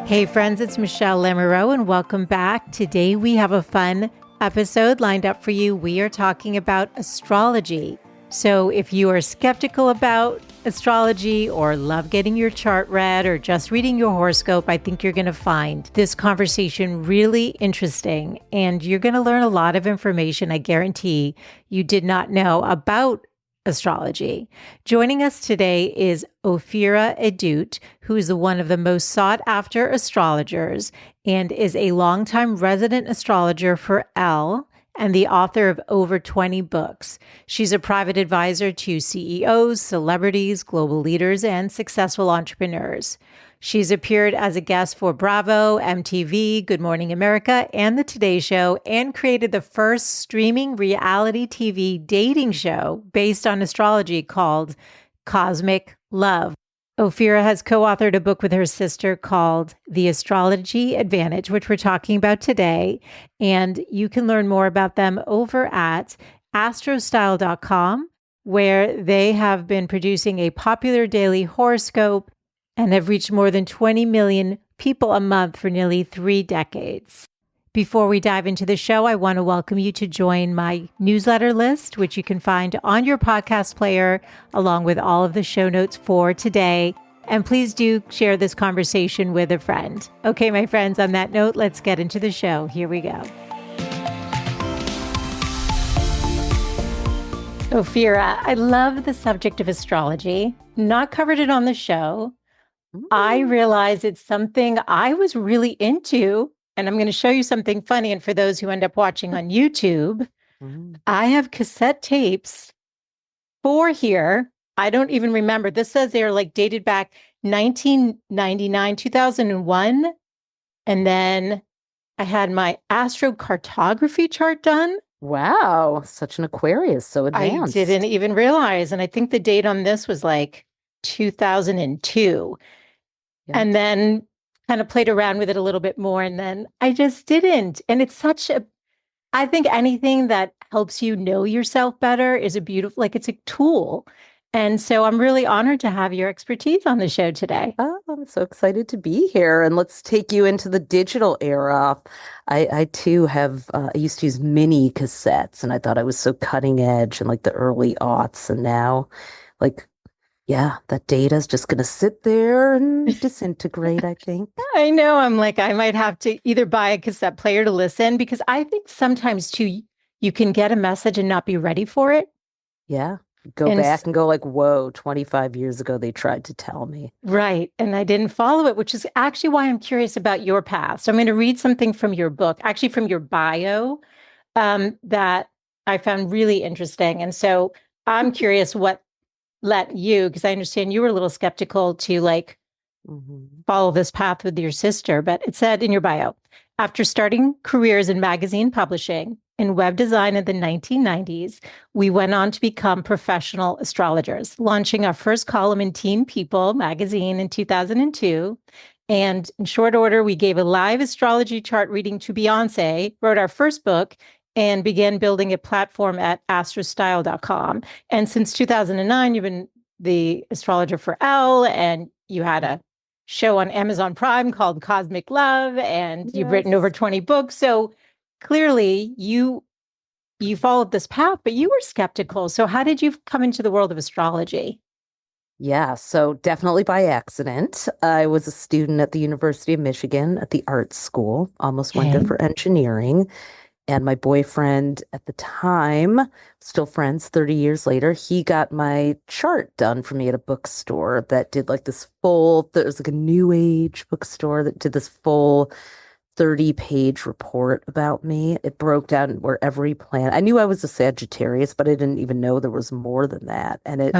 Hey friends, it's Michelle Lamoureux and welcome back. Today we have a fun episode lined up for you. We are talking about astrology. So if you are skeptical about astrology or love getting your chart read or just reading your horoscope, I think you're going to find this conversation really interesting and you're going to learn a lot of information I guarantee you did not know about astrology. Joining us today is Ophira Edut, who is one of the most sought after astrologers and is a longtime resident astrologer for Elle and the author of over 20 books. She's a private advisor to CEOs, celebrities, global leaders, and successful entrepreneurs. She's appeared as a guest for Bravo, MTV, Good Morning America, and The Today Show, and created the first streaming reality TV dating show based on astrology called Cosmic Love. Ophira has co-authored a book with her sister called The Astrology Advantage, which we're talking about today. And you can learn more about them over at astrostyle.com, where they have been producing a popular daily horoscope and have reached more than 20 million people a month for nearly 3 decades. Before we dive into the show, I want to welcome you to join my newsletter list, which you can find on your podcast player, along with all of the show notes for today. And please do share this conversation with a friend. Okay, my friends, on that note, let's get into the show. Here we go. Ophira, I love the subject of astrology. Not covered it on the show. I realize it's something I was really into, and I'm going to show you something funny. And for those who end up watching on YouTube, I have cassette tapes for here. I don't even remember. This says they're like dated back 1999, 2001. And then I had my astrocartography chart done. Wow, such an Aquarius, so advanced. I didn't even realize. And I think the date on this was like 2002. Yeah. And then kind of played around with it a little bit more. And then I just didn't. And it's I think anything that helps you know yourself better is it's a tool. And so I'm really honored to have your expertise on the show today. Oh, I'm so excited to be here. And let's take you into the digital era. I too have, I used to use mini cassettes and I thought I was so cutting edge in like the early aughts. And now yeah, that data is just going to sit there and disintegrate, I think. I know. I'm like, I might have to either buy a cassette player to listen, because I think sometimes too, you can get a message and not be ready for it. Yeah. Go back and go like, whoa, 25 years ago, they tried to tell me. Right. And I didn't follow it, which is actually why I'm curious about your past. I'm going to read something from your book, actually from your bio, that I found really interesting. And so I'm curious what let you, because I understand you were a little skeptical to follow this path with your sister, but it said in your bio, after starting careers in magazine publishing and web design in the 1990s, we went on to become professional astrologers, launching our first column in Teen People magazine in 2002. And in short order, we gave a live astrology chart reading to Beyonce, wrote our first book, and began building a platform at astrostyle.com. And since 2009, you've been the astrologer for Elle, and you had a show on Amazon Prime called Cosmic Love, and you've written over 20 books. So clearly you followed this path, but you were skeptical. So how did you come into the world of astrology? Yeah, so definitely by accident. I was a student at the University of Michigan at the art school, almost went there for engineering. And my boyfriend at the time, still friends 30 years later, he got my chart done for me at a bookstore that did like this there was like a new age bookstore that did this full 30-page report about me. It broke down where every planet, I knew I was a Sagittarius, but I didn't even know there was more than that. And it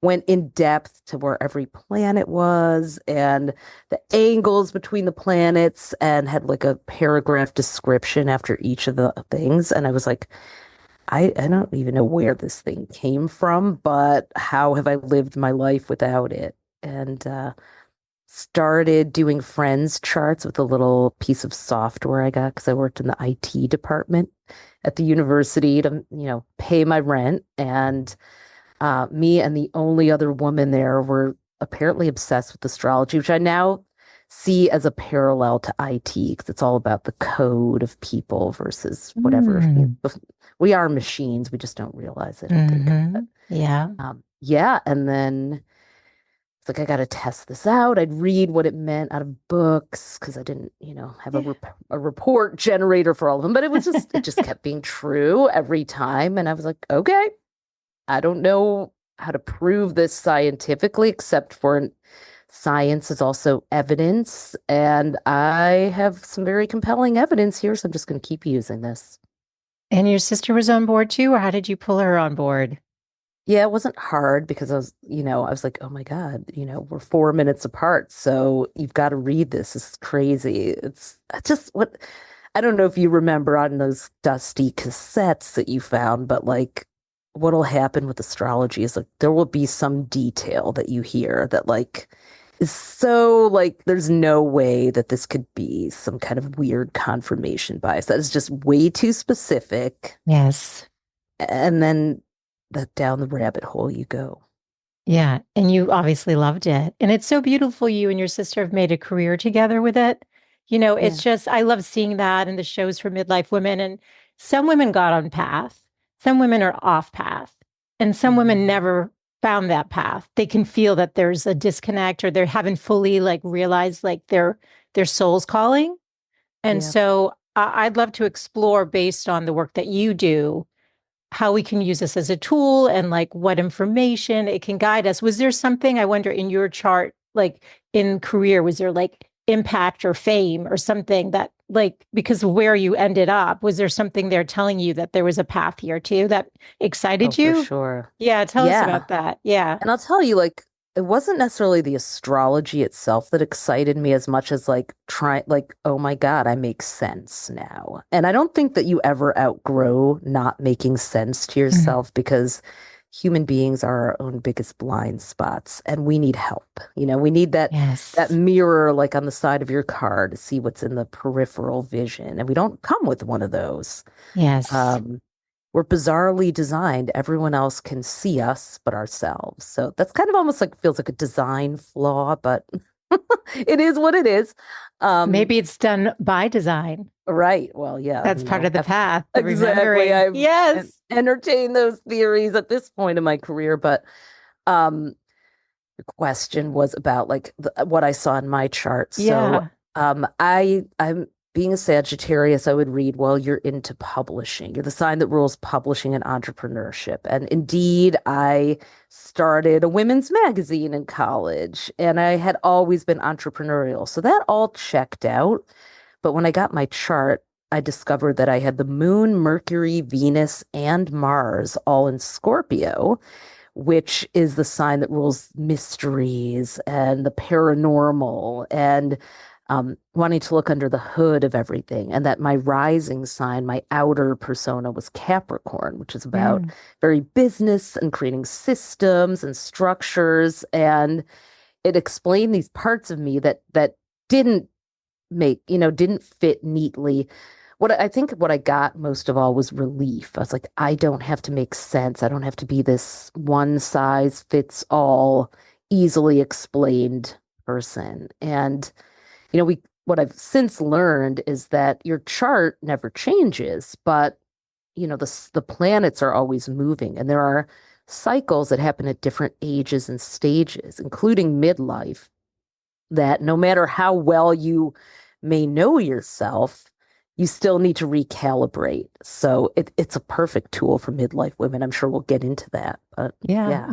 went in depth to where every planet was and the angles between the planets, and had like a paragraph description after each of the things. And I was like, I don't even know where this thing came from, but how have I lived my life without it? And started doing friends charts with a little piece of software I got because I worked in the IT department at the university to, pay my rent. And me and the only other woman there were apparently obsessed with astrology, which I now see as a parallel to IT because it's all about the code of people versus whatever. Mm. We are machines. We just don't realize it, I think. Yeah. Yeah. And then it's like, I got to test this out. I'd read what it meant out of books because I didn't, have Yeah. a report generator for all of them. But it just kept being true every time. And I was like, okay, I don't know how to prove this scientifically, except for science is also evidence. And I have some very compelling evidence here. So I'm just going to keep using this. And your sister was on board too, or how did you pull her on board? Yeah, it wasn't hard because I was like, oh my God, we're 4 minutes apart. So you've got to read this. This is crazy. It's just what I don't know if you remember on those dusty cassettes that you found, but like what'll happen with astrology is like there will be some detail that you hear that like is so like there's no way that this could be some kind of weird confirmation bias. That is just way too specific. Yes. And then that down the rabbit hole you go. Yeah. And you obviously loved it. And it's so beautiful you and your sister have made a career together with it. Yeah. It's just, I love seeing that in the shows for midlife women. And some women got on path, some women are off path, and some women Mhm. never found that path. They can feel that there's a disconnect or they haven't fully like realized like their soul's calling. And Yeah. so I'd love to explore based on the work that you do how we can use this as a tool and like what information it can guide us. Was there something I wonder in your chart, like in career, was there like impact or fame or something that like because of where you ended up, was there something there telling you that there was a path here too that Oh, excited for you? sure. Yeah, tell us Yeah. about that. Yeah. And I'll tell you, like, it wasn't necessarily the astrology itself that excited me as much as like, oh my God, I make sense now. And I don't think that you ever outgrow not making sense to Mhm. yourself because human beings are our own biggest blind spots and we need help. We need that Yes. mirror like on the side of your car to see what's in the peripheral vision. And we don't come with one of those. Yes. Um, we're bizarrely designed. Everyone else can see us but ourselves. So that's kind of almost like feels like a design flaw, but it is what it is. Um, Maybe it's done by design. right. Well, yeah, That's part of the path, the exactly. remembering. I've Yes. entertained those theories at this point in my career, but um, the question was about like what I saw in my chart. So Yeah. I'm being a Sagittarius, I would read, well, you're into publishing. You're the sign that rules publishing and entrepreneurship. And indeed, I started a women's magazine in college and I had always been entrepreneurial. So that all checked out. But when I got my chart, I discovered that I had the moon, Mercury, Venus, and Mars all in Scorpio, which is the sign that rules mysteries and the paranormal and wanting to look under the hood of everything. And that my rising sign, my outer persona was Capricorn, which is about Mm. very business and creating systems and structures. And it explained these parts of me that didn't didn't fit neatly. What I got most of all was relief. I was like, I don't have to make sense. I don't have to be this one size fits all, easily explained person. And what I've since learned is that your chart never changes, but the planets are always moving, and there are cycles that happen at different ages and stages, including midlife, that no matter how well you may know yourself, you still need to recalibrate. So it's a perfect tool for midlife women. I'm sure we'll get into that, but Yeah. yeah,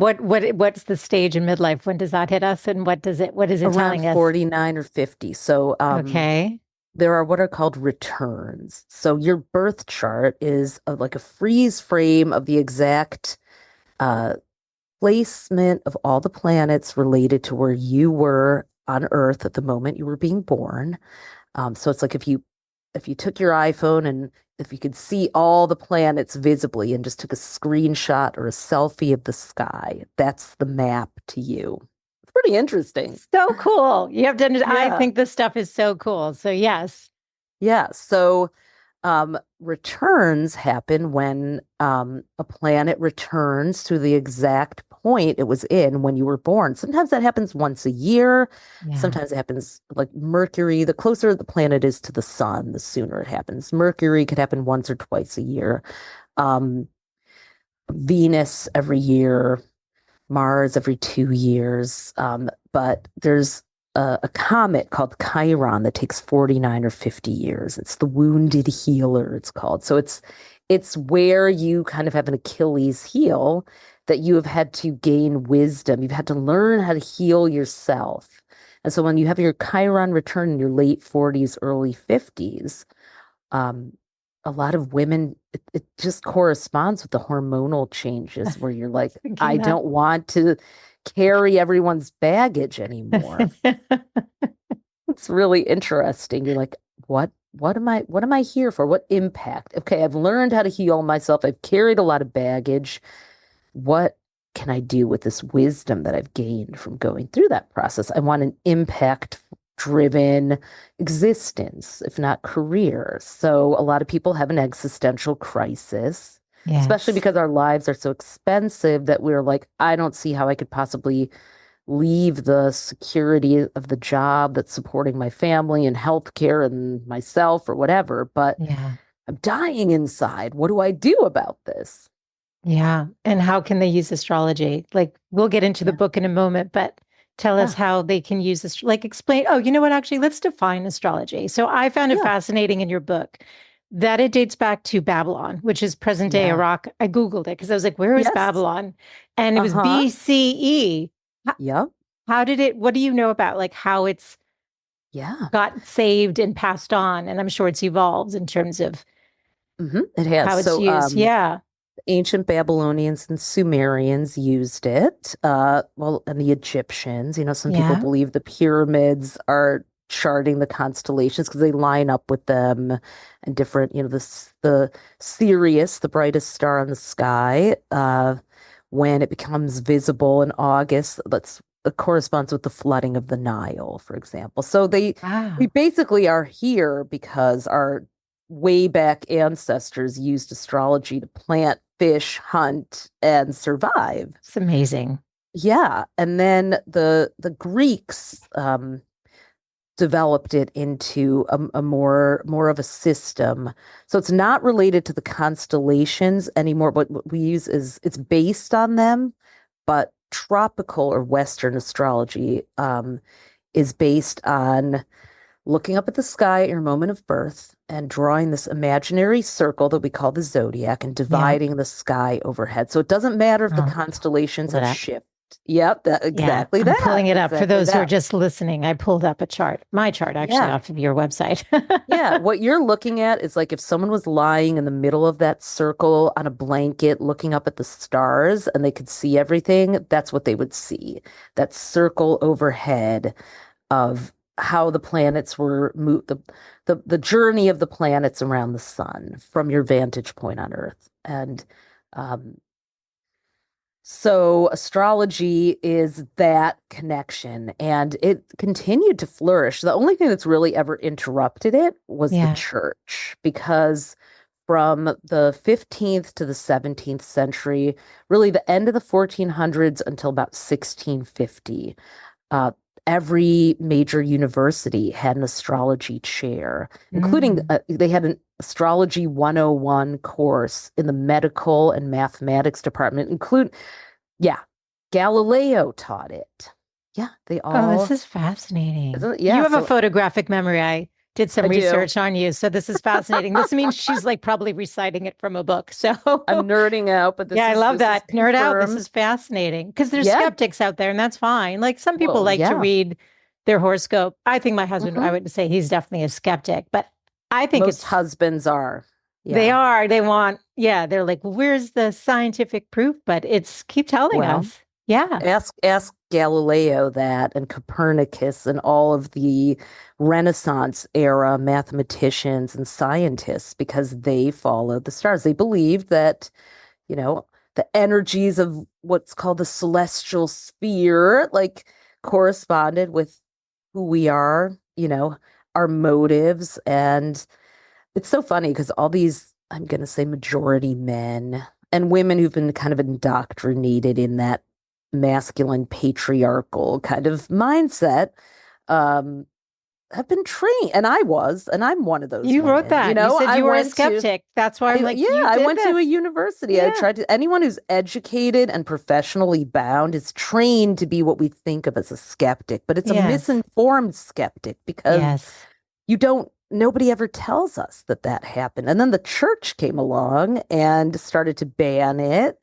What's the stage in midlife? When does that hit us? And what is it around telling us? 49 or 50. So Okay. there are what are called returns. So your birth chart is like a freeze frame of the exact uh, placement of all the planets related to where you were on Earth at the moment you were being born. So it's like if you took your iPhone and if you could see all the planets visibly and just took a screenshot or a selfie of the sky, that's the map to you. It's pretty interesting. So cool. You have to, I Yeah. think this stuff is so cool. So yes. Yeah. So returns happen when a planet returns to the exact point it was in when you were born. Sometimes that happens once a year. Yeah. Sometimes it happens like Mercury. The closer the planet is to the sun, the sooner it happens. Mercury could happen once or twice a year. Um, Venus every year, Mars every 2 years. But there's a comet called Chiron that takes 49 or 50 years. It's the wounded healer, it's called. So it's where you kind of have an Achilles heel that you have had to gain wisdom. You've had to learn how to heal yourself. And so when you have your Chiron return in your late 40s, early 50s, um, a lot of women, it just corresponds with the hormonal changes where you're like, Thinking I that. don't want to carry everyone's baggage anymore. It's really interesting. You're like, what am I here for? What impact? Okay, I've learned how to heal myself. I've carried a lot of baggage. What can I do with this wisdom that I've gained from going through that process? I want an impact driven existence, if not career. So a lot of people have an existential crisis, especially Yes. because our lives are so expensive that we're like, I don't see how I could possibly leave the security of the job that's supporting my family and healthcare and myself or whatever, but Yeah. I'm dying inside. What do I do about this? Yeah. And how can they use astrology? Like, we'll get into the Yeah. book in a moment, but tell us Yeah. how they can use this. Like, explain. Oh, you know what? Actually, let's define astrology. So I found it Yeah. fascinating in your book that it dates back to Babylon, which is present day Yeah. Iraq. I Googled it because I was like, where is Yes. Babylon? And it was Uh-huh. BCE. How, Yep. how did it, what do you know about like how it's Yeah. got saved and passed on? And I'm sure it's evolved in terms of It has. how it's So used. Yeah. ancient Babylonians and Sumerians used it. Well, and the Egyptians, some people Yeah. believe the pyramids are charting the constellations because they line up with them and different, the Sirius, the brightest star in the sky, when it becomes visible in August, it corresponds with the flooding of the Nile, for example. So we Wow. basically are here because our way back ancestors used astrology to plant, fish, hunt, and survive. It's amazing. Yeah, and then the Greeks developed it into a more of a system. So it's not related to the constellations anymore. But what we use is it's based on them, but tropical or Western astrology is based on looking up at the sky at your moment of birth and drawing this imaginary circle that we call the zodiac and Yeah. dividing the sky overhead. So it doesn't matter if the Oh, constellations pulled it have up. shifted. Yep, Yeah, exactly I'm that. pulling it up. For Exactly those who are that. just listening, I pulled up a chart, my chart actually, Yeah. off of your website. Yeah. What you're looking at is like if someone was lying in the middle of that circle on a blanket looking up at the stars and they could see everything, that's what they would see. That circle overhead of how the planets were moved, the journey of the planets around the sun from your vantage point on Earth. And um, so astrology is that connection, and it continued to flourish. The only thing that's really ever interrupted it was the Yeah. church, because from the 15th to the 17th century, really the end of the 1400s until about 1650, uh, every major university had an astrology chair, including Mm. they had an astrology 101 course in the medical and mathematics department, yeah, Galileo taught it. Yeah, they Oh, this all, is fascinating. You yeah, have a so photographic memory. I did some I do. research on you, so this is fascinating. This means she's like probably reciting it from a book. So, I'm nerding out, but yeah, this I is love this is that. Nerd out. This confirmed. is fascinating because there's Yeah, skeptics out there, and that's fine. Like some people well, like to yeah. read their horoscope. I think my husband, I hmm would say he's definitely a skeptic, but I think Most it's husbands are. they Yeah. are. They want, yeah, they're like, where's the scientific proof? But it's keep telling Well, us. Yeah. ask Galileo that and Copernicus and all of the Renaissance era mathematicians and scientists because they followed the stars. They believed that, you know, the energies of what's called the celestial sphere like corresponded with who we are, our motives. And it's so funny because all these, I'm going to say majority men and women who've been kind of indoctrinated in that masculine patriarchal kind of mindset, um, have been trained, and I'm one of those You wrote women. that. You said I you were a went to, skeptic. That's why I'm like, yeah, you I did went to this. a university. I Yeah. tried to, anyone who's educated and professionally bound is trained to be what we think of as a skeptic, but it's a Yes. misinformed skeptic because Yes. nobody ever tells us that that happened. And then the church came along and started to ban it.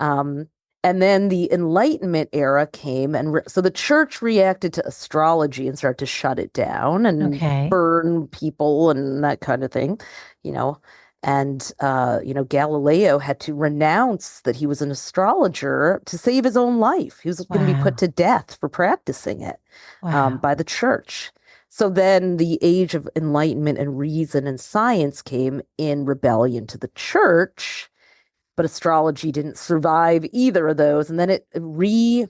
Um, and then the Enlightenment era came, and so the church reacted to astrology and started to shut it down and Okay. burn people and that kind of thing, you know. And Galileo had to renounce that he was an astrologer to save his own life. He was going to be put Wow. to death for practicing it, Wow. by the church. So then the age of enlightenment and reason and science came in rebellion to the church, but astrology didn't survive either of those. And then it reemerged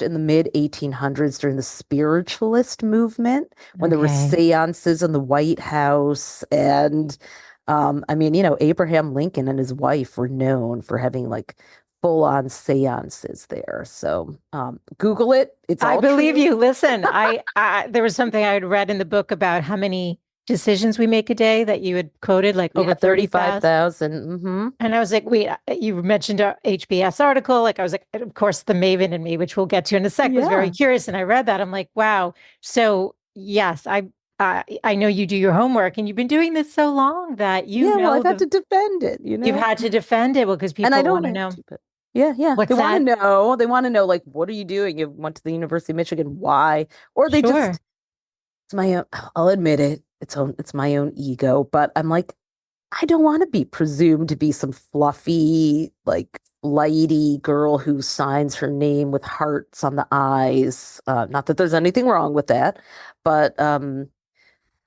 in the mid 1800s during the spiritualist movement when there were Okay. seances in the White House. And Abraham Lincoln and his wife were known for having like full on seances there. So Google it. It's I all believe true. you. Listen, I there was something I had read in the book about how many decisions we make a day that you had quoted, like over Yeah, 30,000. 35,000. Hmm. And I was like, wait, you mentioned a HBS article. Like, I was like, of course, the Maven in me, which we'll get to in a sec, was very Yeah. curious. And I read that. I'm like, wow. So, yes, I know you do your homework and you've been doing this so long that Yeah, well, I've had to defend it, you've had to defend it, well, because And I people want don't to have know. to, but yeah, yeah. They What's want to that? know. They want to know, like, what are you doing? You went to the University of Michigan. Why? Or they Sure. just, it's my own, I'll admit it. It's my own ego, but I'm like, I don't want to be presumed to be some fluffy, like, flighty girl who signs her name with hearts on the eyes. Not that there's anything wrong with that, but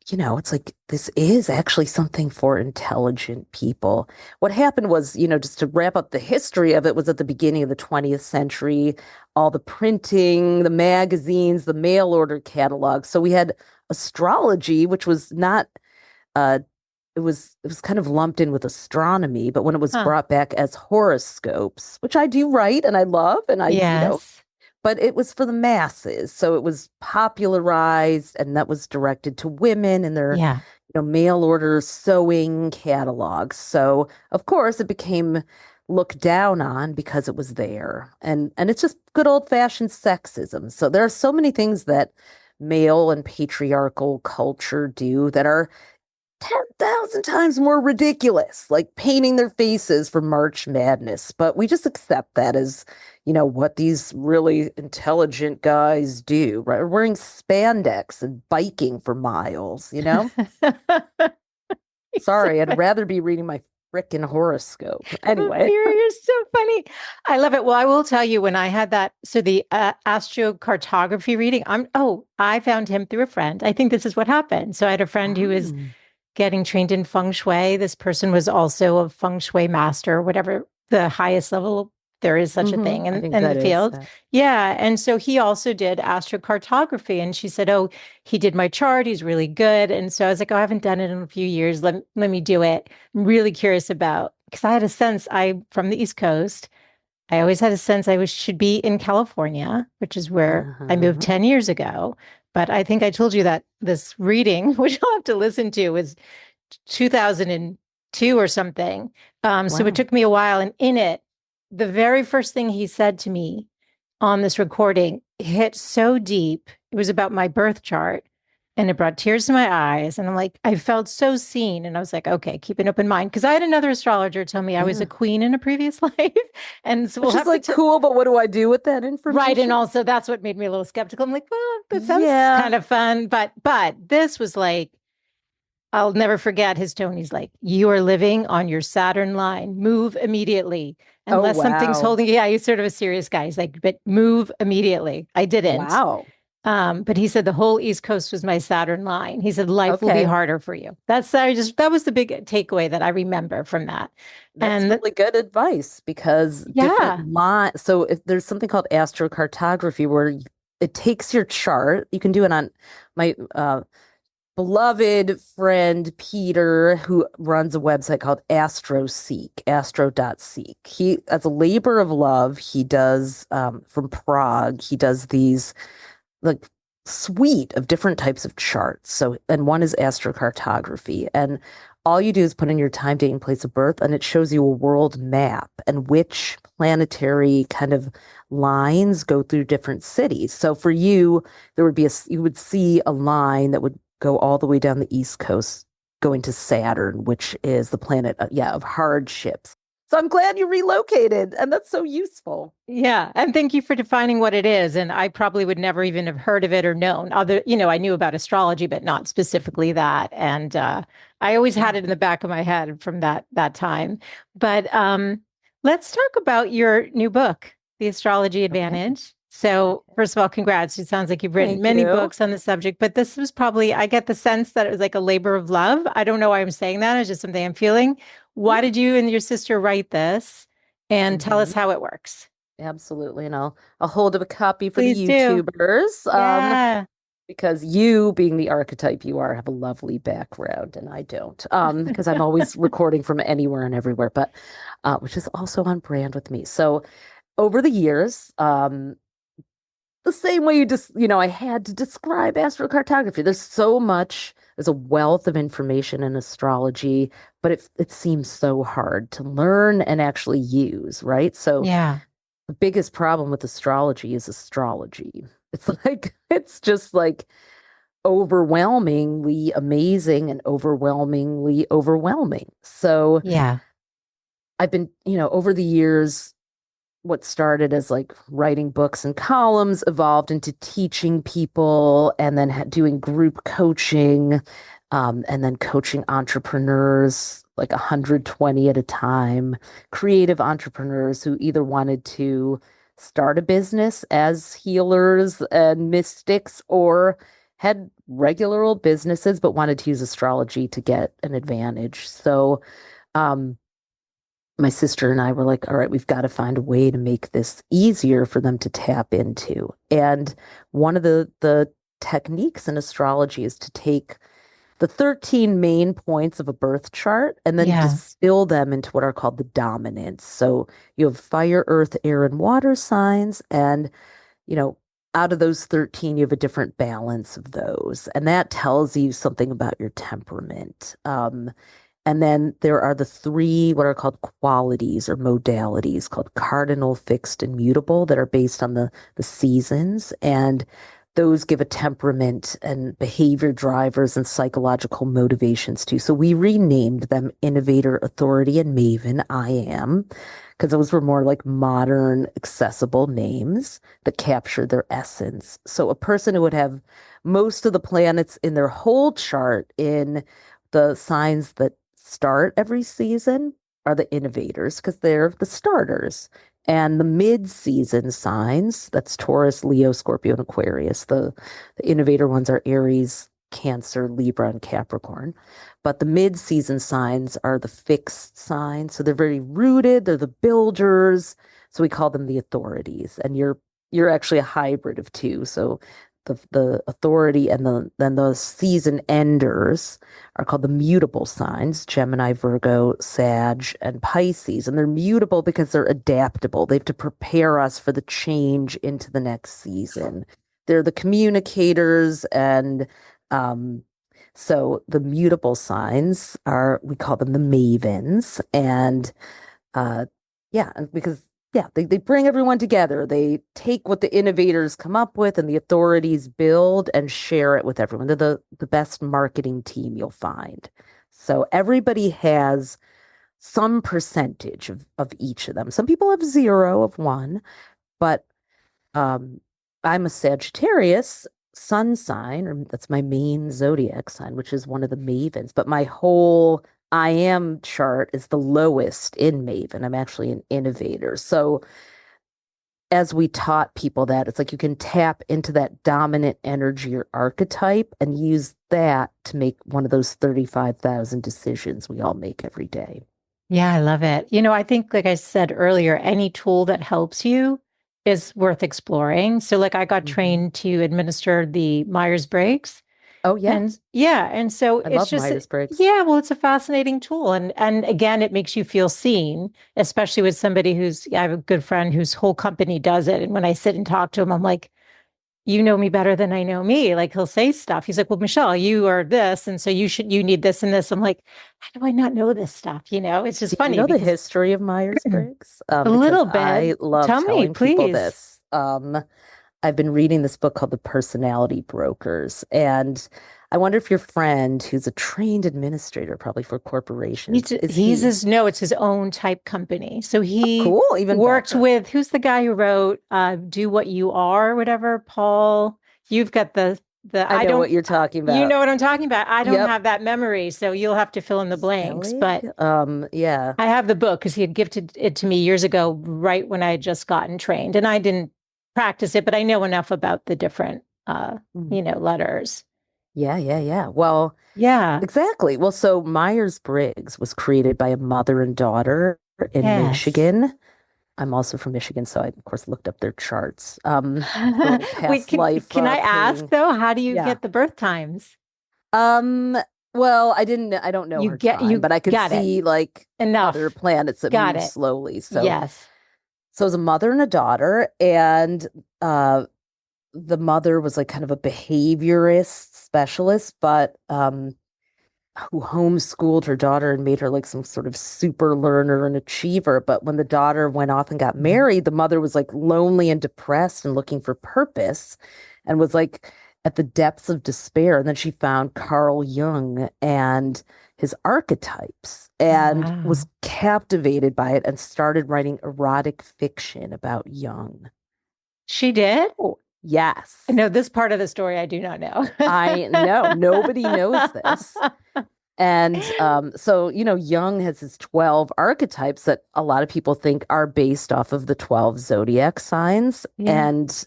it's like this is actually something for intelligent people. What happened was, just to wrap up the history of it, was at the beginning of the 20th century, all the printing, the magazines, the mail order catalogs. So we had astrology, which was not uh it was kind of lumped in with astronomy, but when it was Huh. brought back as horoscopes, which I do write and I love, and Yes. but it was for the masses. So it was popularized and that was directed to women and their, Yeah. mail order sewing catalogs. So of course it became looked down on because it was there. And it's just good old-fashioned sexism. So there are so many things that male and patriarchal culture do that are 10,000 times more ridiculous, like painting their faces for March Madness. But we just accept that as, what these really intelligent guys do, right? Wearing spandex and biking for miles. Sorry, I'd rather be reading my frickin' horoscope. Anyway. You're so funny. I love it. Well, I will tell you when I had that, so the astrocartography reading, I found him through a friend. I think this is what happened. So I had a friend who was Oh. getting trained in feng shui. This person was also a feng shui master, whatever the highest level there is such a thing I think in the that is field. that. Yeah. And so he also did astrocartography. And she said, oh, he did my chart. He's really good. And so I was like, oh, I haven't done it in a few years. Let me do it. I'm really curious about, because I had a sense from the East Coast. I always had a sense should be in California, which is where I moved Uh-huh. 10 years ago. But I think I told you that this reading, which I'll have to listen to, was 2002 or something. So it Wow. took me a while. And in it, the very first thing he said to me on this recording hit so deep. It was about my birth chart and it brought tears to my eyes. And I'm like, I felt so seen. And I was like, okay, keep an open mind. Because I had another astrologer tell me I was a Yeah. queen in a previous life. And so we'll Which is have to, like cool, but what do I do with that right. And information? also that's what made me a little skeptical. I'm like, well, that sounds Yeah. kind of fun. But this was like, I'll never forget his tone. He's like, you are living on your Saturn line. Move immediately. Oh, Unless something's wow. holding, yeah, he's sort of a serious guy. He's like, but move immediately. I didn't. Wow. But he said the whole East Coast was my Saturn line. He said life will be Okay. harder for you. That was the big takeaway that I remember from that. That's And really good advice because yeah, so if there's something called astrocartography where it takes your chart, you can do it on my beloved friend Peter, who runs a website called AstroSeek, astro.seek. He, as a labor of love, he does from Prague, he does these like suite of different types of charts. So, and one is astrocartography. And all you do is put in your time, date, and place of birth, and it shows you a world map and which planetary kind of lines go through different cities. So for you, there would be you would see a line that would go all the way down the East Coast, going to Saturn, which is the planet, of hardships. So I'm glad you relocated, and that's so useful. Yeah. And thank you for defining what it is. And I probably would never even have heard of it or known. I knew about astrology, but not specifically that. And I always had it in the back of my head from that time. But let's talk about your new book, The Astrology Advantage. So first of all, congrats. It sounds like you've written many books on the subject, but this was probably, I get the sense that it was like a labor of love. I don't know why I'm saying that. It's just something I'm feeling. Why did you and your sister write this? And tell us how it works. Absolutely. And I'll hold up a copy for Please the do. YouTubers. Yeah. Because you, being the archetype you are, have a lovely background, and I don't. Because I'm always recording from anywhere and everywhere, but which is also on brand with me. So over the years, the same way I had to describe astrocartography. There's a wealth of information in astrology, but it seems so hard to learn and actually use, right? So Yeah. the biggest problem with astrology is astrology. It's just like overwhelmingly amazing and overwhelmingly overwhelming. So Yeah. I've been, over the years, what started as like writing books and columns evolved into teaching people and then doing group coaching, and then coaching entrepreneurs, like 120 at a time, creative entrepreneurs who either wanted to start a business as healers and mystics or had regular old businesses but wanted to use astrology to get an advantage. So, my sister and I were like, all right, we've got to find a way to make this easier for them to tap into. And one of the techniques in astrology is to take the 13 main points of a birth chart and then distill them into what are called the dominants. So you have fire, earth, air, and water signs. And, out of those 13, you have a different balance of those. And that tells you something about your temperament. And then there are the three, what are called qualities or modalities, called cardinal, fixed, and mutable, that are based on the seasons. And those give a temperament and behavior drivers and psychological motivations too. So we renamed them Innovator, Authority, and Maven, I am, because those were more like modern, accessible names that capture their essence. So a person who would have most of the planets in their whole chart in the signs that start every season are the innovators because they're the starters. And the mid-season signs, that's Taurus, Leo, Scorpio, and Aquarius. The innovator ones are Aries, Cancer, Libra, and Capricorn. But the mid-season signs are the fixed signs. So they're very rooted. They're the builders. So we call them the authorities. And you're actually a hybrid of two. So the authority and then the season enders are called the mutable signs, Gemini, Virgo, Sag, and Pisces. And they're mutable because they're adaptable. They have to prepare us for the change into the next season. They're the communicators. And so the mutable signs we call them the mavens. And because they bring everyone together. They take what the innovators come up with and the authorities build and share it with everyone. They're the best marketing team you'll find. So everybody has some percentage of each of them. Some people have 0 of one, but I'm a Sagittarius sun sign, or that's my main zodiac sign, which is one of the mavens. But my whole I am chart is the lowest in Maven. I'm actually an innovator. So as we taught people that, it's like you can tap into that dominant energy or archetype and use that to make one of those 35,000 decisions we all make every day. Yeah, I love it. I think, like I said earlier, any tool that helps you is worth exploring. So like I got trained to administer the Myers-Briggs. Oh, yeah. And so I it's love just, Myers-Briggs. yeah, well, it's a fascinating tool. And again, it makes you feel seen, especially with somebody I have a good friend whose whole company does it. And when I sit and talk to him, I'm like, you know me better than I know me. Like he'll say stuff. He's like, well, Michelle, you are this. And so you need this and this. I'm like, how do I not know this stuff? It's just Do you funny know the because history of Myers-Briggs? a Because little bit, I love tell me, telling people please. this. I've been reading this book called The Personality Brokers, and I wonder if your friend, who's a trained administrator, probably for corporations, is he It's his own type company. So he cool? Even worked better. with, who's the guy who wrote Do What You Are, whatever, Paul. You've got I I know don't, what you're talking you about. know what I'm talking about. I don't Yep. have that memory, so you'll have to fill in the blanks. Selig? But Yeah. I have the book because he had gifted it to me years ago, right when I had just gotten trained. And I didn't practice it, but I know enough about the different, Mm. letters. Yeah, yeah, yeah. Well, Yeah. exactly. Well, so Myers-Briggs was created by a mother and daughter in Yes. Michigan. I'm also from Michigan, so I, of course, looked up their charts. For Wait, past life can I ask paying. though, how do you Yeah. get the birth times? Um, well, I don't know her time, You but I could got it. see like other Enough. planets that Got move it. slowly. Yes. So it was a mother and a daughter, and the mother was like kind of a behaviorist specialist, but who homeschooled her daughter and made her like some sort of super learner and achiever. But when the daughter went off and got Mhm. married, the mother was like lonely and depressed and looking for purpose and was like at the depths of despair. And then she found Carl Jung and his archetypes and was Wow. captivated by it and started writing erotic fiction about Jung. She did? Oh, yes. No, this part of the story I do not know. I know. Nobody knows this. And so, Jung has his 12 archetypes that a lot of people think are based off of the 12 zodiac signs. Yeah. And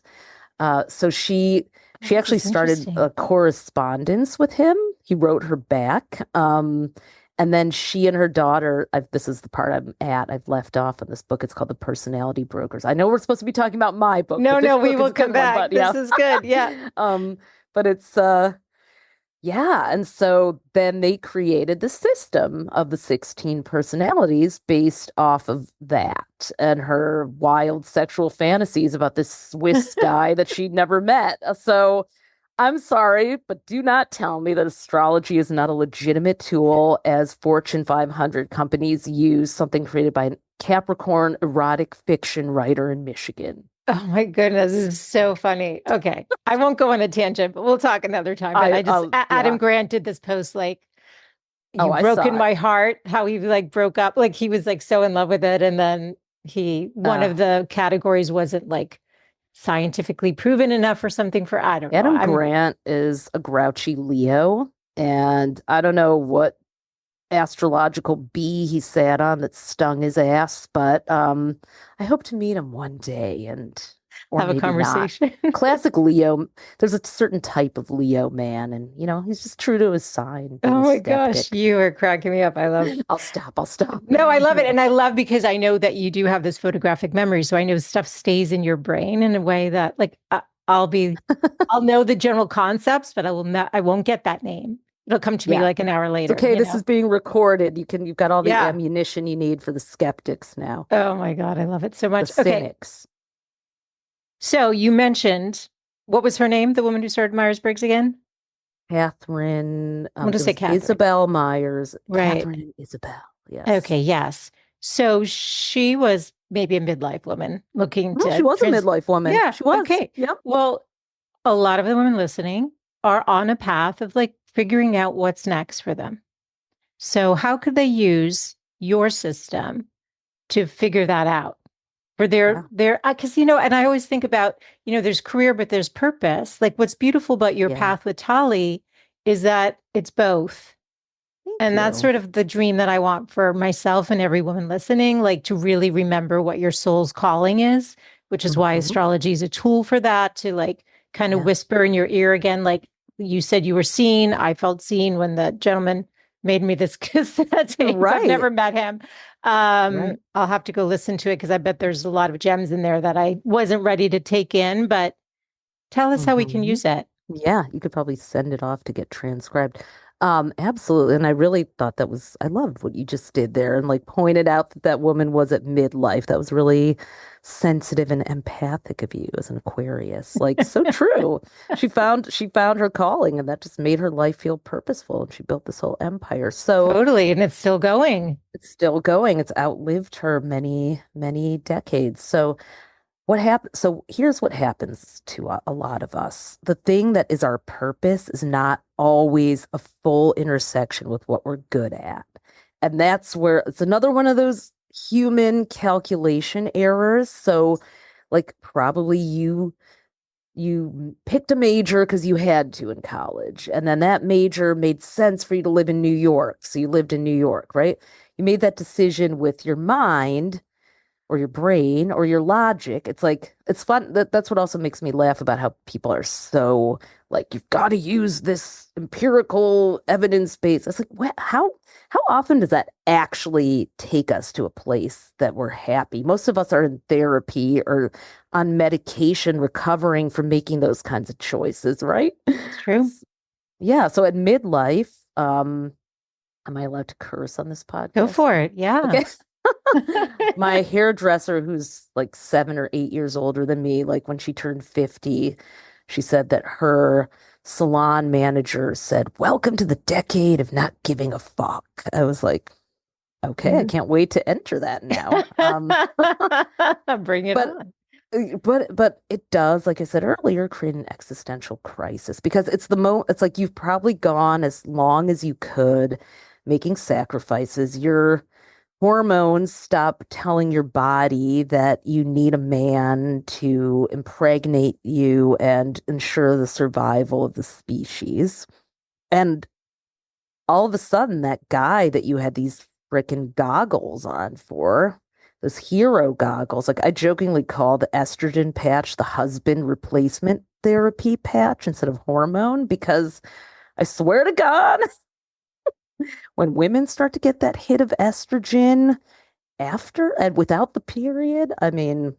so she This actually is started a interesting. correspondence with him. He wrote her back. And then she and her daughter, this is the part I'm at, I've left off in this book. It's called The Personality Brokers. I know we're supposed to be talking about my book, No, but this no, we book is will a come good one. back. But This yeah. is good. Yeah. Um, but it's yeah, and so then they created the system of the 16 personalities based off of that and her wild sexual fantasies about this Swiss guy that she'd never met. So I'm sorry, but do not tell me that astrology is not a legitimate tool as Fortune 500 companies use something created by a Capricorn erotic fiction writer in Michigan. Oh my goodness, this is so funny. Okay. I won't go on a tangent, but we'll talk another time. But Adam Yeah. Grant did this post like, Oh, you've I broken saw it. my heart, how he like broke up. Like he was like so in love with it. And then one Uh, of the categories wasn't like scientifically proven enough or something for, I don't know. Adam Grant is a grouchy Leo, and I don't know what astrological bee he sat on that stung his ass, but I hope to meet him one day or Have a maybe not. conversation. Classic Leo. There's a certain type of Leo man, and he's just true to his sign, being Oh a my gosh, skeptic. you are cracking me up. I love. I'll stop. No, I love it. Yeah. And I love because I know that you do have this photographic memory. So I know stuff stays in your brain in a way that like I'll know the general concepts, but I won't get that name. It'll come to me Yeah. like an hour It's later, okay. This is being recorded. You've got all the Yeah. ammunition you need for the skeptics now. Oh my God, I love it so The much. Okay. cynics. So you mentioned, what was her name? The woman who started Myers-Briggs again? Catherine. I'm going to It say was Catherine. Isabel Myers. Right. Catherine and Isabel. Yes. Okay. Yes. So she was maybe a midlife woman looking No, she to was a midlife woman. Yeah. She was. Okay. Yep. Well, a lot of the women listening are on a path of like figuring out what's next for them. So how could they use your system to figure that out for Yeah. their, because, and I always think about, there's career, but there's purpose. Like what's beautiful about your Yeah. path with Tali is that it's both. Thank And that's you. sort of the dream that I want for myself and every woman listening, like to really remember what your soul's calling is, which is why Mhm. astrology is a tool for that, to like kind of Yeah. whisper in your ear again. Like you said, you were seen. I felt seen when the gentleman made me this cassette tape. I've Right. never met him. Right. I'll have to go listen to it because I bet there's a lot of gems in there that I wasn't ready to take in. But tell us how we can Mhm. use it. Yeah, you could probably send it off to get transcribed. Absolutely. And I really thought I loved what you just did there and like pointed out that that woman was at midlife. That was really sensitive and empathic of you as an Aquarius. Like so true. She found her calling and that just made her life feel purposeful and she built this whole empire. So Totally. And it's still going. it's still going. It's outlived her many, many decades. So what happens? So here's what happens to a lot of us. The thing that is our purpose is not always a full intersection with what we're good at. And that's where it's another one of those human calculation errors. So like probably you picked a major because you had to in college, and then that major made sense for you to live in New York. So you lived in New York, right? You made that decision with your mind or your brain or your logic. It's like it's fun. That's what also makes me laugh about how people are so like you've got to use this empirical evidence base. It's like how often does that actually take us to a place that we're happy? Most of us are in therapy or on medication recovering from making those kinds of choices, right? It's true. Yeah, so at midlife, am I allowed to curse on this Go podcast? for it. Yeah. Okay. My hairdresser, who's like 7 or 8 years older than me, like when she turned 50, she said that her salon manager said, "Welcome to the decade of not giving a fuck." I was like, okay, I Mhm. can't wait to enter that now. Bring it But on. but it does, like I said earlier, create an existential crisis because it's like you've probably gone as long as you could making sacrifices. Your hormones stop telling your body that you need a man to impregnate you and ensure the survival of the species. And all of a sudden, that guy that you had these freaking goggles on for, those hero goggles, like I jokingly call the estrogen patch the husband replacement therapy patch instead of hormone, because I swear to God, when women start to get that hit of estrogen after and without the period, I mean,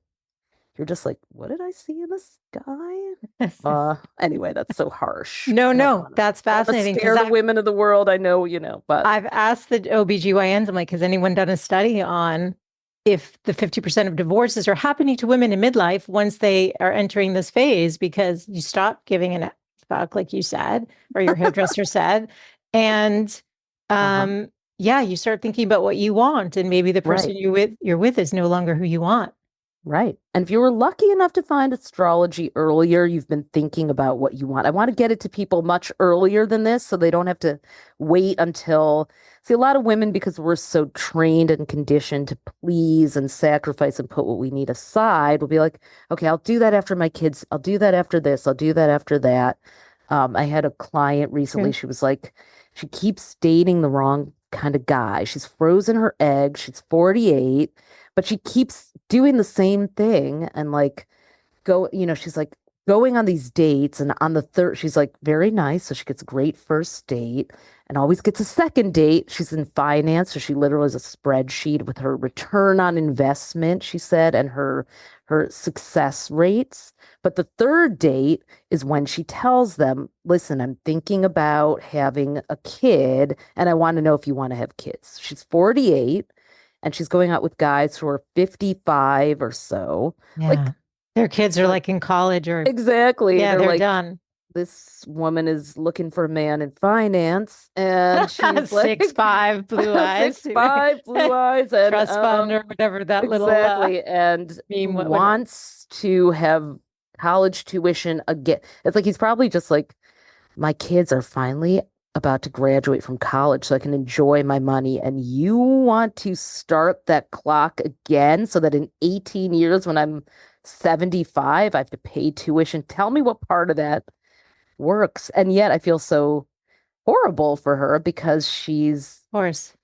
you're just like, what did I see in the sky? Anyway, that's so harsh. No, I don't no, want to that's I don't want to fascinating because scare the women of the world. I know, but I've asked the OBGYNs, I'm like, has anyone done a study on if the 50% of divorces are happening to women in midlife once they are entering this phase because you stop giving a fuck, like you said, or your hairdresser said. And uh-huh. um, yeah, you start thinking about what you want, and maybe the person Right. you're with is no longer who you want. Right. And if you were lucky enough to find astrology earlier, you've been thinking about what you want. I want to get it to people much earlier than this so they don't have to wait until. See, a lot of women, because we're so trained and conditioned to please and sacrifice and put what we need aside, will be like, okay, I'll do that after my kids. I'll do that after this. I'll do that after that. I had a client recently. True. She was like, she keeps dating the wrong kind of guy. She's frozen her eggs. She's 48, but she keeps doing the same thing and like she's like going on these dates and on the third she's like very nice, so she gets a great first date and always gets a second date. She's in finance, so she literally has a spreadsheet with her return on investment, she said, and her success rates. But the third date is when she tells them, listen, I'm thinking about having a kid and I want to know if you want to have kids. She's 48 and she's going out with guys who are 55 or so. Yeah. Like, Their kids are they're like in college or, exactly. yeah, They're they're like, done. this woman is looking for a man in finance, and she's like 6'5", blue eyes, 6'5", blue eyes, and trust fund or whatever that little exactly, and meme whatever. wants to have college tuition again. It's like he's probably just like, my kids are finally about to graduate from college so I can enjoy my money. And you want to start that clock again so that in 18 years, when I'm 75, I have to pay tuition. Tell me what part of that works. And yet I feel so horrible for her because she's Of course.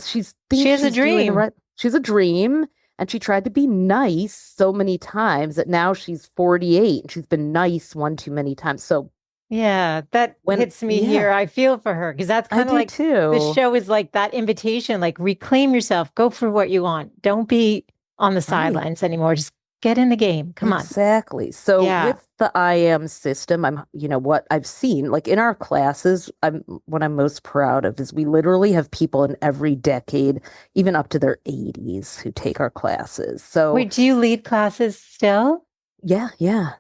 she She thinks has a she's doing the dream. right, she's a dream. And she tried to be nice so many times that now she's 48 and she's been nice one too many times. So Yeah, that hits me yeah, here. I feel for her because that's I kind of do like the too. show is like that invitation, like reclaim yourself, go for what you want. Don't be on the Right. sidelines anymore. Just Get in the game. Come on. Exactly. So Yeah. with the IM system, what I've seen, like in our classes, what I'm most proud of is we literally have people in every decade, even up to their 80s, who take our classes. So Wait, do you lead classes still? yeah, yeah.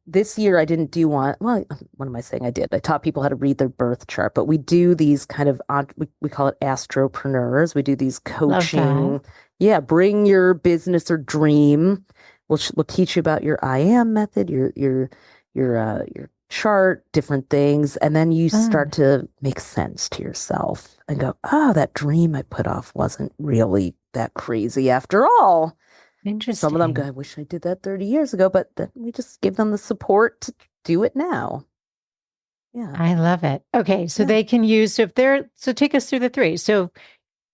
This year I didn't do one. Well, what am I saying? I did. I taught people how to read their birth chart, but we do these kind of we call it astropreneurs. We do these Love that. coaching. Yeah, bring your business or dream. We'll teach you about your IM method, your chart, different things, and then you start Fun. to make sense to yourself and go, oh, that dream I put off wasn't really that crazy after all. Some of them go, Interesting. I wish I did that 30 years ago, but then we just give them the support to do it now. Yeah. I love it. Okay, so Yeah. they can use so if they're so take us through the three. So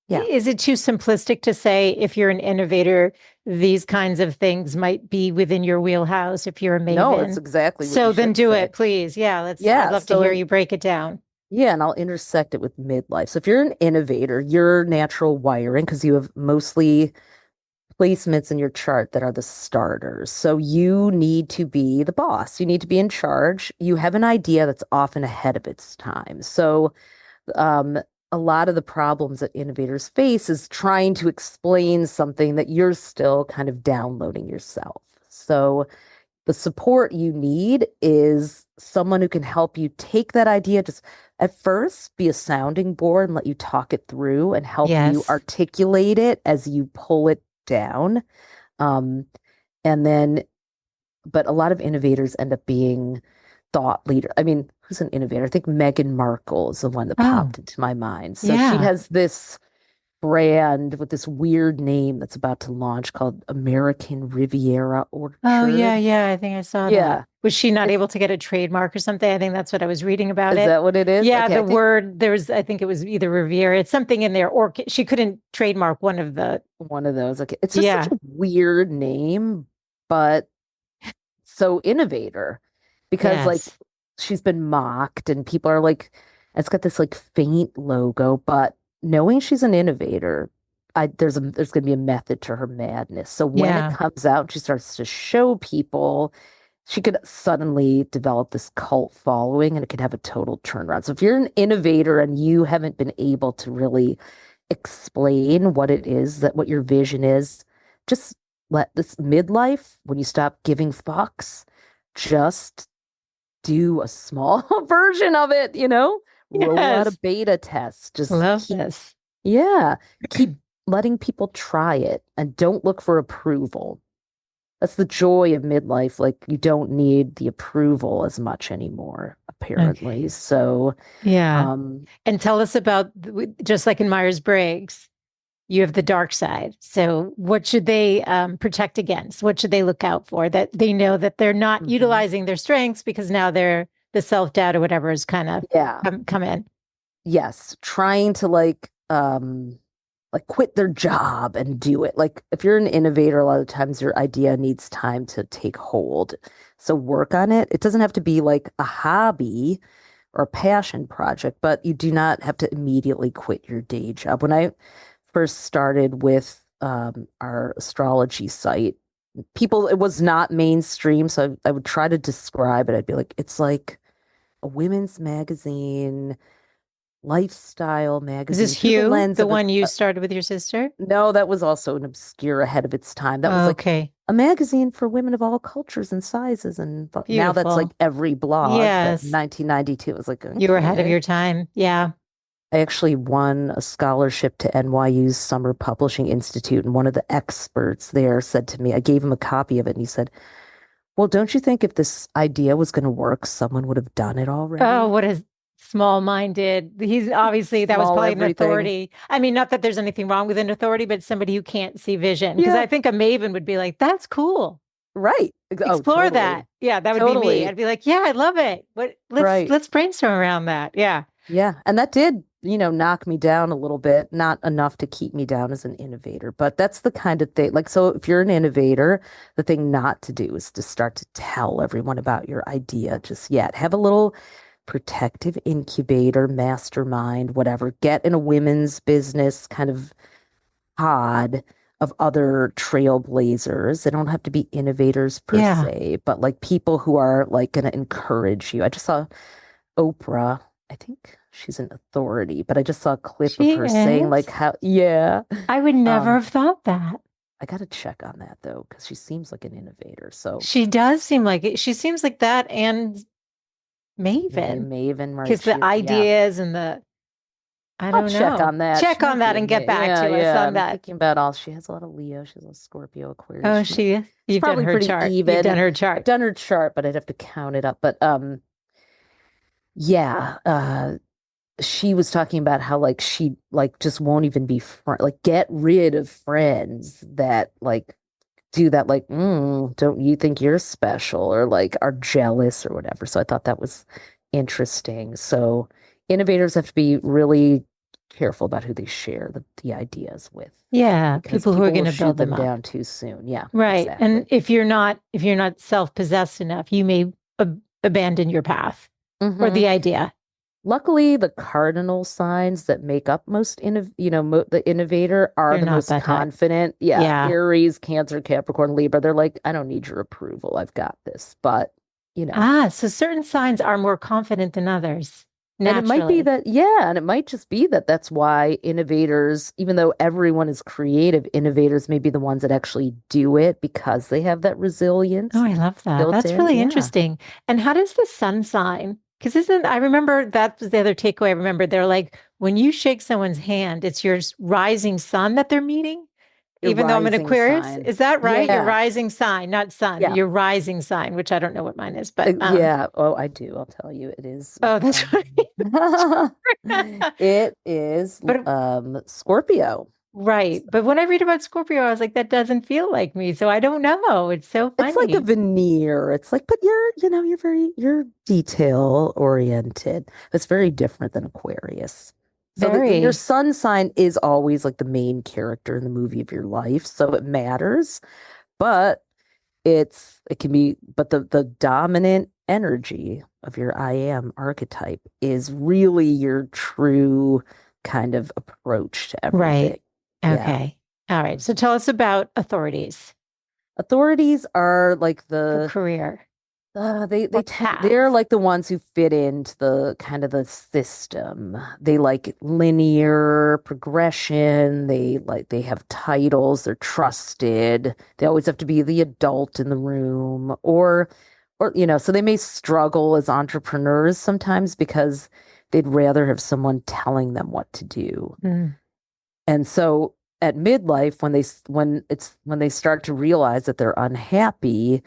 Yeah. is it too simplistic to say if you're an innovator, these kinds of things might be within your wheelhouse if you're a No, that's maven? exactly what you So then should do say. it, please. Yeah, I'd Yeah. love to So hear in you break it down. yeah, and I'll intersect it with midlife. So if you're an innovator, your natural wiring, because you have mostly placements in your chart that are the starters. So you need to be the boss. You need to be in charge. You have an idea that's often ahead of its time. So um, a lot of the problems that innovators face is trying to explain something that you're still kind of downloading yourself. So the support you need is someone who can help you take that idea, just at first be a sounding board and let you talk it through and help you Yes. articulate it as you pull it down. Um, and then, but a lot of innovators end up being thought leader. I mean, who's an innovator? I think Meghan Markle is the one that Oh, popped into my mind. So she yeah. has this brand with this weird name that's about to launch called American Riviera Oh, yeah, Orchard. yeah. I think I saw that. Yeah. Was she not It's able to get a trademark or something? I think that's what I was reading about is it. that what it is? Yeah, Okay, the I think word there was, I think it was either Riviera. It's something in there, or she couldn't trademark one of the. one of those. Okay. It's just such Yeah. a weird name, but so innovator because like Yes. she's been mocked and people are like, it's got this like faint logo, but knowing she's an innovator, there's gonna be a method to her madness. So when it Yeah. comes out, she starts to show people she could suddenly develop this cult following and it could have a total turnaround. So if you're an innovator and you haven't been able to really explain what it is that what your vision is, just let this midlife, when you stop giving fucks, just do a small version of it, roll out a Yes. beta test. Just Love keep, this. yeah, keep letting people try it and don't look for approval. That's the joy of midlife. Like you don't need the approval as much anymore, Okay. apparently. So, Yeah. um, And tell us about just like in Myers-Briggs, you have the dark side. So what should they protect against? What should they look out for that they know that they're not mhm. utilizing their strengths because now they're the self-doubt or whatever is kind of Yeah. come in. Yes, trying to like quit their job and do it. Like if you're an innovator, a lot of times your idea needs time to take hold. So work on it. It doesn't have to be like a hobby or a passion project, but you do not have to immediately quit your day job. When I first started with our astrology site, it was not mainstream, so I would try to describe it. I'd be like, it's like a women's magazine, lifestyle Is this magazine through the Hugh, lens the of one you started with your sister? no, that was also an obscure ahead of its time. That was like Okay. a magazine for women of all cultures and sizes. And now that's like Beautiful. every blog. But in Yes. 1992, it was like, You were ahead of okay. your time. Yeah. I actually won a scholarship to NYU's Summer Publishing Institute. And one of the experts there said to me, I gave him a copy of it. And he said, well, don't you think if this idea was going to work, someone would have done it Oh, already? what a small-minded. He's obviously that was Small probably an everything. authority. I mean, not that there's anything wrong with an authority, but somebody who can't see vision. Because Yeah, I think a maven would be like, that's cool. right. Oh, Explore that. totally. Yeah, that would be me. Totally. I'd be like, yeah, I love it. But Right. let's brainstorm around that. Yeah. Yeah. And that did, knock me down a little bit, not enough to keep me down as an innovator, but that's the kind of thing. Like, so if you're an innovator, the thing not to do is to start to tell everyone about your idea just yet. Have a little protective incubator, mastermind, whatever. Get in a women's business kind of pod of other trailblazers. They don't have to be innovators per Yeah. se, but like people who are like going to encourage you. I just saw Oprah. I think she's an authority, but I just saw a clip of She her saying like is. how, yeah. I would never Um, have thought that. I got to check on that though, because she seems like an innovator. So She does seem like it. She seems like that and maybe a Maven. maven, right? Because the Yeah. ideas and the, I I'll don't check know. on that. Check She on might be that a and get back yeah, to us yeah. on I'm that. thinking about all. She has a lot of Leo. She has a lot of Scorpio, Aquarius. Oh, She might. It's you've done probably her pretty chart. You've done even. her I've chart. done her chart, but I'd have to count it up. But yeah. She was talking about how like she like just won't even be like get rid of friends that like do that like don't you think you're special or like are jealous or whatever. So I thought that was interesting. So innovators have to be really careful about who they share the ideas with Yeah, because people who are people going will to build shoot them them up. down too soon. Yeah, Right. And exactly. if you're not self-possessed enough, you may abandon your path or Hmm. the idea. Luckily, the cardinal signs that make up most the innovator are They're the not most that type. confident. Yeah, Yeah. Aries, Cancer, Capricorn, Libra. They're like, I don't need your approval. I've got this. But, you know, Ah, so certain signs are more confident than others, and it might be naturally. that, yeah, and it might just be that that's why innovators, even though everyone is creative, innovators may be the ones that actually do it because they have that Oh, resilience I love that. built That's in. really Yeah. interesting. And how does the sun sign? Because isn't, I remember that was the other takeaway. I remember they're like, when you shake someone's hand, it's your rising sun that they're meeting. Your Even though I'm an rising Aquarius, sign. is that right? Your Yeah. rising sign, not sun, Yeah. your rising sign, which I don't know what mine is, but Yeah. Oh, I do. I'll tell you. It is oh, that's right. it is But Scorpio. right. But when I read about Scorpio, I was like, that doesn't feel like me. So I don't know. It's so It's like a funny. veneer. It's like, but you're detail oriented. It's very different than Aquarius. So your Very. sun sign is always like the main character in the movie of your life, so it matters. But it can be, but the dominant energy of your I am archetype is really your true kind of approach to everything. Right. Yeah. Okay. All right. So tell us about authorities, Authorities are like the career they or tend they're path. like the ones who fit into the kind of the system. They like linear progression. They have titles. They're trusted. They always have to be the adult in the room, or so they may struggle as entrepreneurs sometimes because they'd rather have someone telling them what to do. Mm. And so at midlife, when they start to realize that they're unhappy,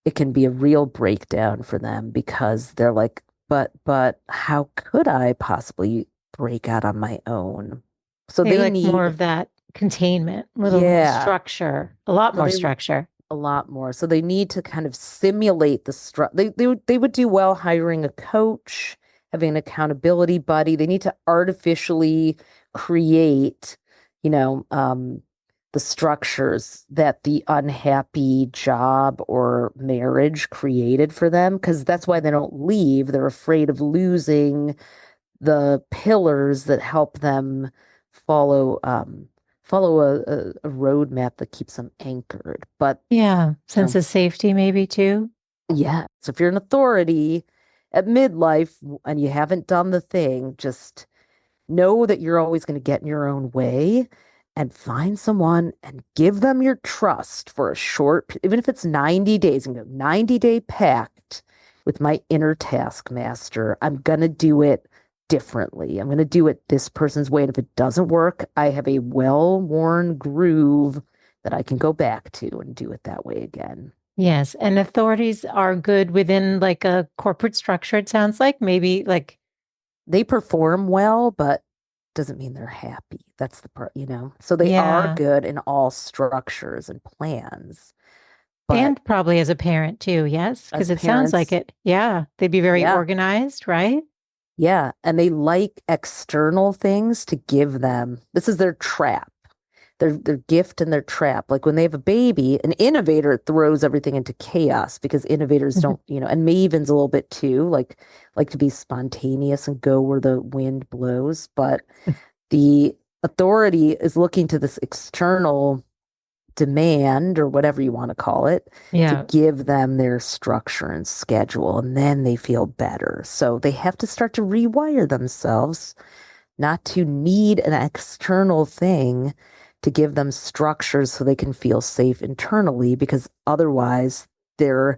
it can be a real breakdown for them because they're like, but how could I possibly break out on my own? So They they like more need, of that containment, a little more yeah. structure, a lot So more they structure. a lot more. So they need to kind of simulate the they would do well hiring a coach, having an accountability buddy. They need to artificially create, you know, the structures that the unhappy job or marriage created for them, because that's why they don't leave. They're afraid of losing the pillars that help them follow follow a roadmap that keeps them anchored. But Yeah. you Sense know, of safety, maybe too. yeah. So if you're an authority at midlife and you haven't done the thing, just know that you're always going to get in your own way and find someone and give them your trust for a even if it's 90 days, and go 90-day pact with my inner taskmaster. I'm going to do it differently. I'm going to do it this person's way. And if it doesn't work, I have a well-worn groove that I can go back to and do it that way again. Yes. And authorities are good within like a corporate structure, it sounds like. Maybe like, They perform well, but doesn't mean they're happy. That's the part. So they are yeah. good in all structures and plans, but And probably as a parent too. Yes. Because as it sounds like parents, it. Yeah. They'd be very yeah, organized, right? yeah, and they like external things to give them. This is their trap. Their gift and their trap. Like when they have a baby, an innovator throws everything into chaos because innovators don't, and mavens a little bit too, like to be spontaneous and go where the wind blows. But the authority is looking to this external. demand or whatever you want to call it to Yeah. give them their structure and schedule, and then they feel better. So they have to start to rewire themselves not to need an external thing to give them structures so they can feel safe internally, because otherwise they're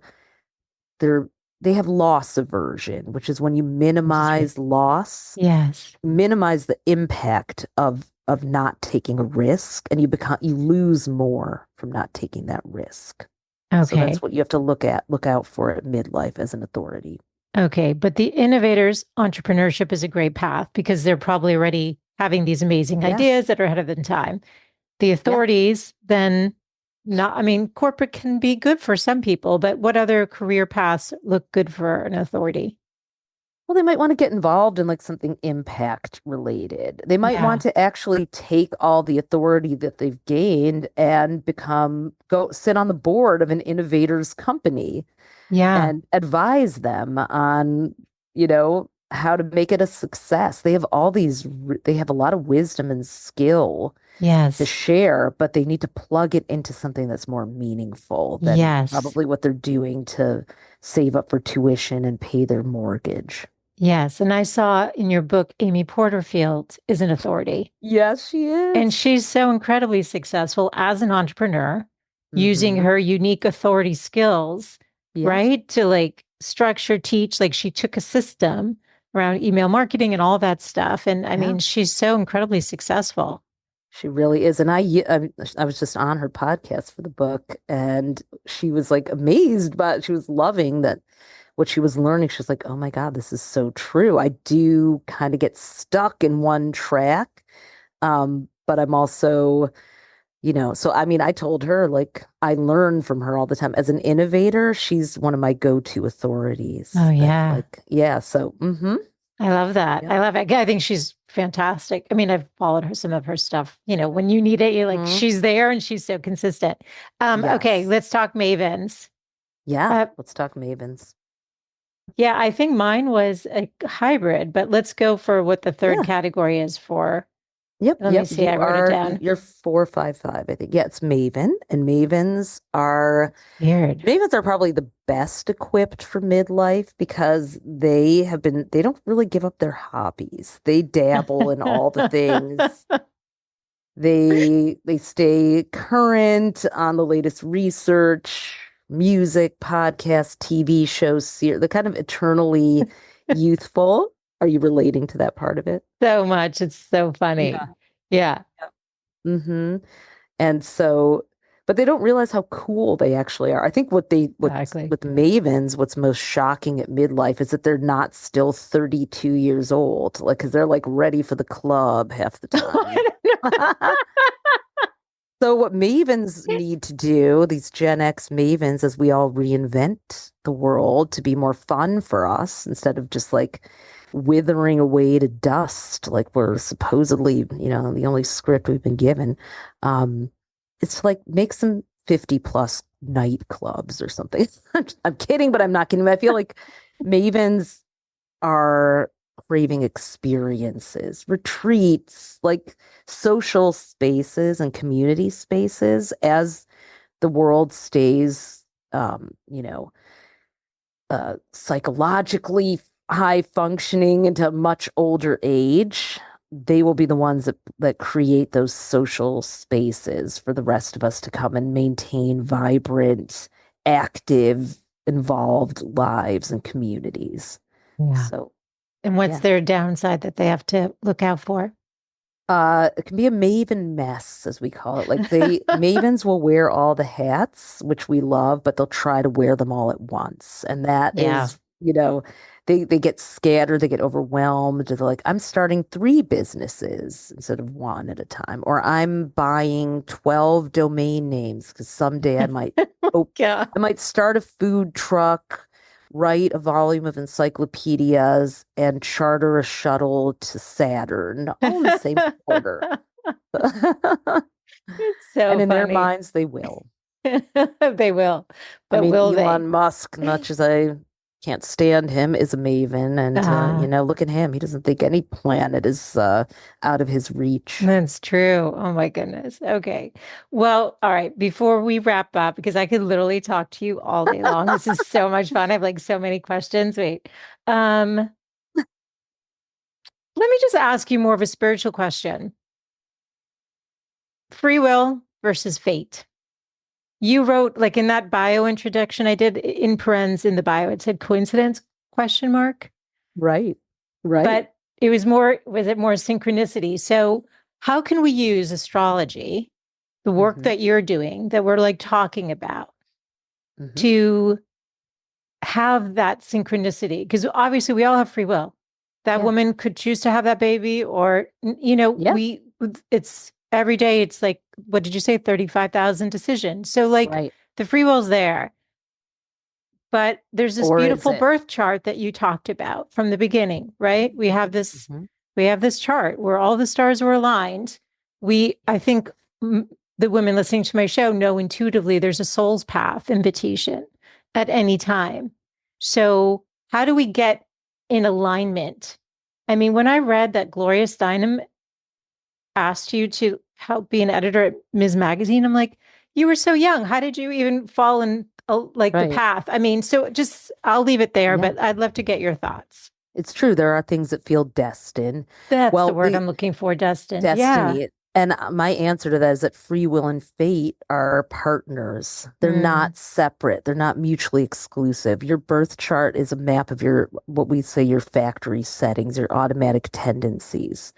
they're they have loss aversion, which is when you Interesting. minimize loss, Yes. minimize the impact of not taking a risk, and you lose more from not taking that risk. So Okay. that's what you have to look out for at midlife as an authority. Okay. But the innovators, entrepreneurship is a great path because they're probably already having these amazing Yeah. ideas that are ahead of their time. The Yeah. authorities, then not, I mean, corporate can be good for some people, but what other career paths look good for an authority? Well, they might want to get involved in like something impact related. They might Yeah. want to actually take all the authority that they've gained and go sit on the board of an innovator's company Yeah. and advise them on, how to make it a success. They have a lot of wisdom and skill to Yes. share, but they need to plug it into something that's more meaningful than Yes. probably what they're doing to save up for tuition and pay their mortgage. Yes. And I saw in your book, Amy Porterfield is an authority. Yes, she And is. she's so incredibly successful as an entrepreneur, using Mm-hmm. her unique authority skills, Yeah. right? To like structure, teach, like she took a system around email marketing and all that stuff. And I Yeah. mean, she's so incredibly successful. She really is. And I was just on her podcast for the book, and she was like amazed, but she was loving that what she was learning. She was like, oh my God, this is so true. I do kind of get stuck in one track. But I'm also, so I mean, I told her like I learn from her all the time. As an innovator, she's one of my go-to Oh, authorities that yeah. like, yeah. So, I love that. yeah. I love it. I think she's fantastic. I mean, I've followed her, some of her stuff. When you need it, you're like, Mhm. she's there and she's so consistent. Okay, Yes. let's talk mavens. Yeah. Uh, Let's talk mavens. yeah, I think mine was a hybrid, but let's go for what the third Yeah. category is for. Yep, Let me yep. see. I wrote it down. You're 455, I think. Yeah, it's Maven, and Weird. Mavens are probably the best equipped for midlife because they don't really give up their hobbies. They dabble in all the things. They stay current on the latest research, music, podcasts, TV shows, they're kind of eternally youthful. Are you relating to that part of it? So much. It's so funny. Yeah. Yeah, Mm-hmm. And so, but they don't realize how cool they actually are. I think what exactly. with mavens, what's most shocking at midlife is that they're not still 32 years old, like, because they're like ready for the club half the time. So what mavens need to do, these Gen X mavens, is we all reinvent the world to be more fun for us instead of just like withering away to dust, like we're supposedly, the only script we've been given. Um, it's like make some 50 plus nightclubs or something. I'm kidding, but I'm not kidding. I feel like mavens are craving experiences, retreats, like social spaces and community spaces as the world stays, um, you know, psychologically high functioning into a much older age. They will be the ones that create those social spaces for the rest of us to come and maintain vibrant, active, involved lives and communities. Yeah. So, And what's yeah. their downside that they have to look out for? It can be a maven mess, as we call it. Like mavens will wear all the hats, which we love, but they'll try to wear them all at once. And that Yeah. is, they get scattered, they get overwhelmed. They're like, I'm starting 3 businesses instead of one at a time, or I'm buying 12 domain names because someday Yeah. I might start a food truck, write a volume of encyclopedias, and charter a shuttle to Saturn, all in the same quarter. It's And so in their funny. minds, they will. They will. I But mean, will they? Elon Musk, much as I can't stand him, is a maven. And, Ah, look at him. He doesn't think any planet is out of his reach. that's true. Oh my goodness. Okay. Well, all right. Before we wrap up, because I could literally talk to you all day long. This is so much fun. I have like so many questions. Wait. Um, Let me just ask you more of a spiritual question. Free will versus fate. You wrote like in that bio introduction I did in parens in the bio, it said coincidence question mark. Right. Right. But it was more, was it more synchronicity? So how can we use astrology, the work Hmm. that you're doing, that we're like talking about, Hmm. to have that synchronicity? Because obviously we all have free will. That Yeah. woman could choose to have that baby, or, Yeah. it's every day, it's like, what did you say? 35,000 decisions. So, like, Right. the free will's there. But there's this Or is beautiful it? birth chart that you talked about from the beginning, right? Hmm. We have this chart where all the stars were aligned. I think the women listening to my show know intuitively there's a soul's path invitation at any time. So how do we get in alignment? I mean, when I read that Gloria Steinem asked you to help be an editor at Ms. Magazine, I'm like, you were so young. How did you even fall in like the Right. path? I mean, so just I'll leave it there, Yeah. but I'd love to get your thoughts. It's true. There are things that feel destined. That's the Well, word the I'm looking for, destined. Yeah. destiny, and my answer to that is that free will and fate are partners. They're Mm, not separate. They're not mutually exclusive. Your birth chart is a map of your, what we say, your factory settings, your automatic tendencies.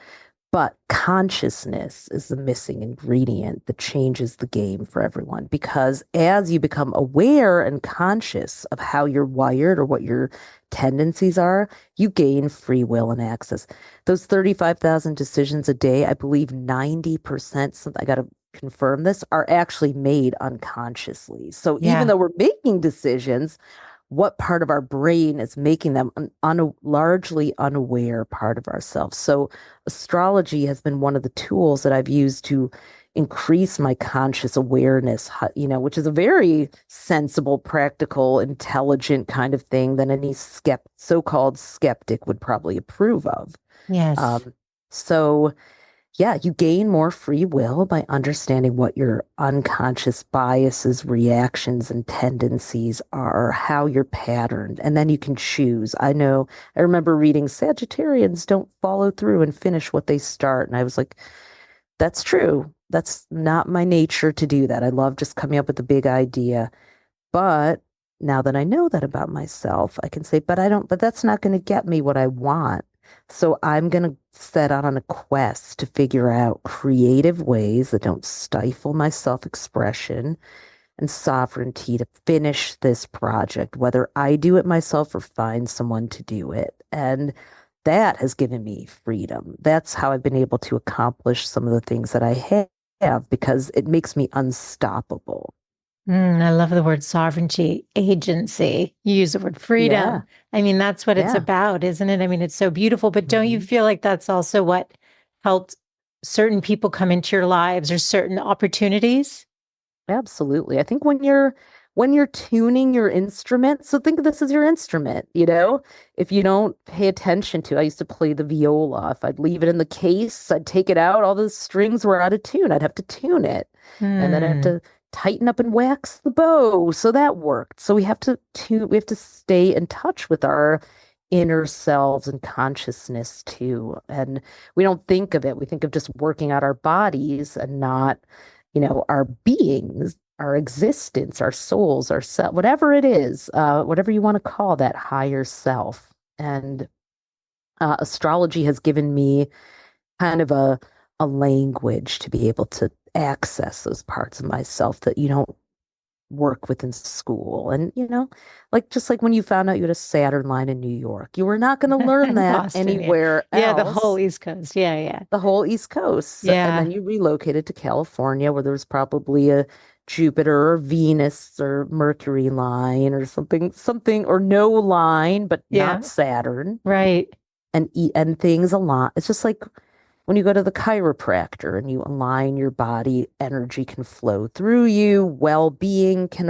But consciousness is the missing ingredient that changes the game for everyone. Because as you become aware and conscious of how you're wired or what your tendencies are, you gain free will and access. Those 35,000 decisions a day, I believe 90%, I got to confirm this, are actually made unconsciously. So even yeah. though we're making decisions, what part of our brain is making them largely unaware part of ourselves. So astrology has been one of the tools that I've used to increase my conscious awareness, which is a very sensible, practical, intelligent kind of thing that any so-called skeptic would probably approve of. Yes. Um, so yeah, you gain more free will by understanding what your unconscious biases, reactions, and tendencies are, how you're patterned, and then you can choose. I remember reading Sagittarians don't follow through and finish what they start. And I was like, that's true. That's not my nature to do that. I love just coming up with a big idea. But now that I know that about myself, I can say, but that's not going to get me what I want. So I'm going to set out on a quest to figure out creative ways that don't stifle my self-expression and sovereignty to finish this project, whether I do it myself or find someone to do it. And that has given me freedom. That's how I've been able to accomplish some of the things that I have because it makes me unstoppable. I love the word sovereignty, agency. You use the word Yeah. freedom. I mean, that's what it's Yeah. about, isn't it? I mean, it's so beautiful, but don't you Hmm. feel like that's also what helped certain people come into your lives or certain opportunities? Absolutely. I think when you're tuning your instrument, so think of this as your instrument. If you don't pay attention to, I used to play the viola. If I'd leave it in the case, I'd take it out, all the strings were out of tune. I'd have to tune it. And then I have Hmm. to tighten up and wax the bow. So that worked. So we have to stay in touch with our inner selves and consciousness too. And we don't think of it. We think of just working out our bodies and not our beings, our existence, our souls, our self, whatever it is, whatever you want to call that higher self. And astrology has given me kind of a language to be able to access those parts of myself that you don't work with in school. And, like just like when you found out you had a Saturn line in New York, you were not going to learn that Boston, yeah. anywhere Yeah, the whole else, East Coast. Yeah, yeah. the whole East Coast. And Yeah. then you relocated to California where there was probably a Jupiter or Venus or Mercury line or something, or no line, but not Yeah. Saturn, Right. and things a lot. It's just like when you go to the chiropractor and you align your body, energy can flow through you, well-being can,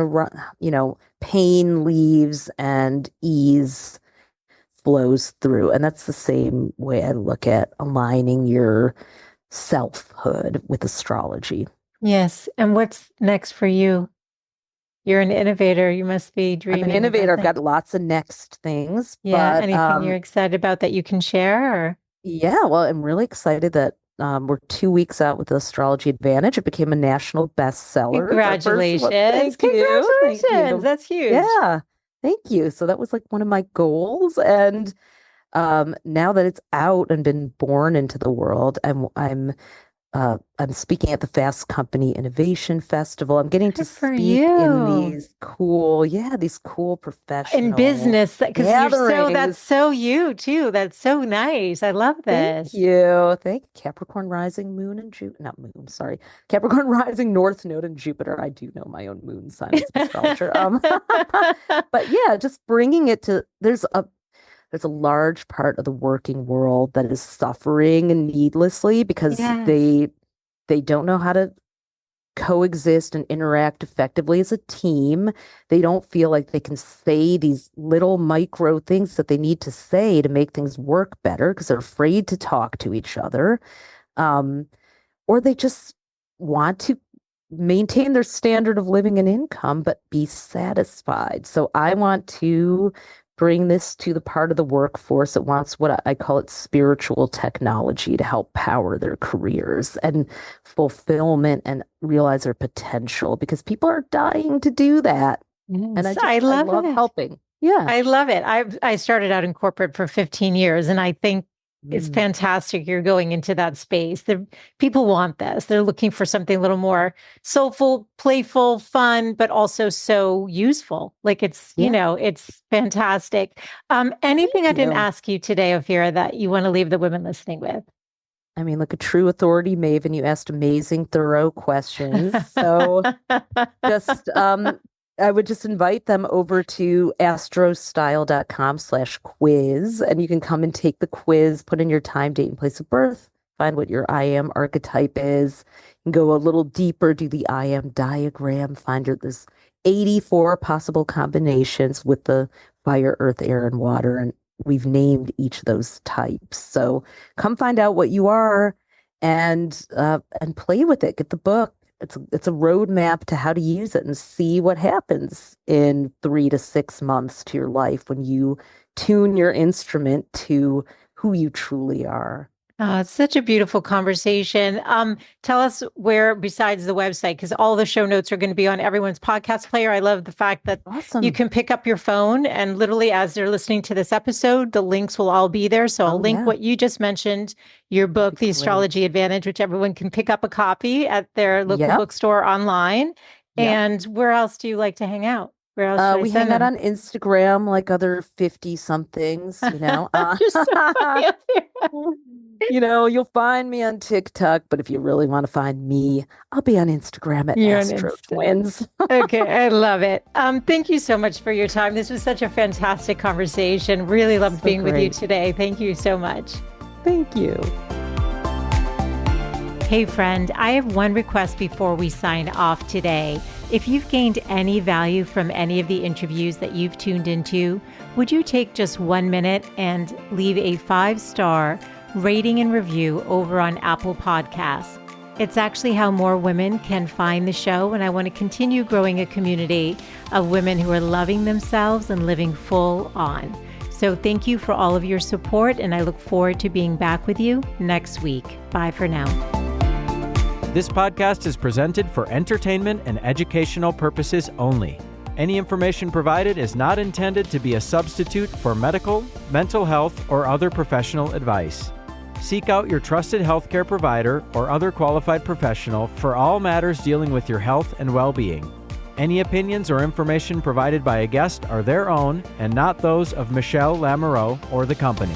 pain leaves and ease flows through. And that's the same way I look at aligning your selfhood with astrology. Yes. And what's next for you? You're an innovator. You must be dreaming. I'm an innovator. I've got lots of next things. Yeah. But, anything you're excited about that you can share? Or? Yeah. Well, I'm really excited that we're 2 weeks out with Astrology Advantage. It became a national bestseller. Congratulations. Thank you. Congratulations. That's huge. Yeah. Thank you. So that was like one of my goals. And now that it's out and been born into the world, I'm speaking at the Fast Company Innovation Festival. I'm getting to speak in these cool professional in business, because that's so you too. That's so nice. I love this. Thank you. Capricorn rising, moon and Jupiter. Not moon, sorry. Capricorn rising, North Node and Jupiter. I do know my own moon sign as an astrologer. But yeah, just bringing it to there's a large part of the working world that is suffering needlessly because they don't know how to coexist and interact effectively as a team. They don't feel like they can say these little micro things that they need to say to make things work better because they're afraid to talk to each other. Or they just want to maintain their standard of living and income, but be satisfied. So I want to bring this to the part of the workforce that wants what I call it spiritual technology to help power their careers and fulfillment and realize their potential because people are dying to do that. Yes, and I love helping. Yeah. I love it. I started out in corporate for 15 years and I think it's fantastic you're going into that space. People want this. They're looking for something a little more soulful, playful, fun, but also so useful. Like it's fantastic. Anything I didn't ask you today, Ophira, that you want to leave the women listening with? I mean, like a true authority maven, you asked amazing, thorough questions. So just I would just invite them over to astrostyle.com/quiz, and you can come and take the quiz, put in your time, date, and place of birth, find what your I am archetype is, and go a little deeper, do the I am diagram, there's 84 possible combinations with the fire, earth, air, and water, and we've named each of those types. So come find out what you are and play with it. Get the book. It's a roadmap to how to use it and see what happens in 3 to 6 months to your life when you tune your instrument to who you truly are. Oh, it's such a beautiful conversation. Tell us where, besides the website, because all the show notes are going to be on everyone's podcast player. I love the fact that you can pick up your phone and literally as they're listening to this episode, the links will all be there. So I'll link what you just mentioned, your book, The Astrology Advantage, which everyone can pick up a copy at their local bookstore online. And where else do you like to hang out? Where else we hang out on Instagram like other 50-somethings, You're so funny up there. You'll find me on TikTok, but if you really want to find me, I'll be on Instagram at AstroTwins. Okay, I love it. Thank you so much for your time. This was such a fantastic conversation. Really loved being with you today. Thank you so much. Thank you. Hey friend, I have one request before we sign off today. If you've gained any value from any of the interviews that you've tuned into, would you take just 1 minute and leave a 5-star rating and review over on Apple Podcasts? It's actually how more women can find the show, and I want to continue growing a community of women who are loving themselves and living full on. So thank you for all of your support, and I look forward to being back with you next week. Bye for now. This podcast is presented for entertainment and educational purposes only. Any information provided is not intended to be a substitute for medical, mental health, or other professional advice. Seek out your trusted healthcare provider or other qualified professional for all matters dealing with your health and well-being. Any opinions or information provided by a guest are their own and not those of Michele Lamoureux or the company.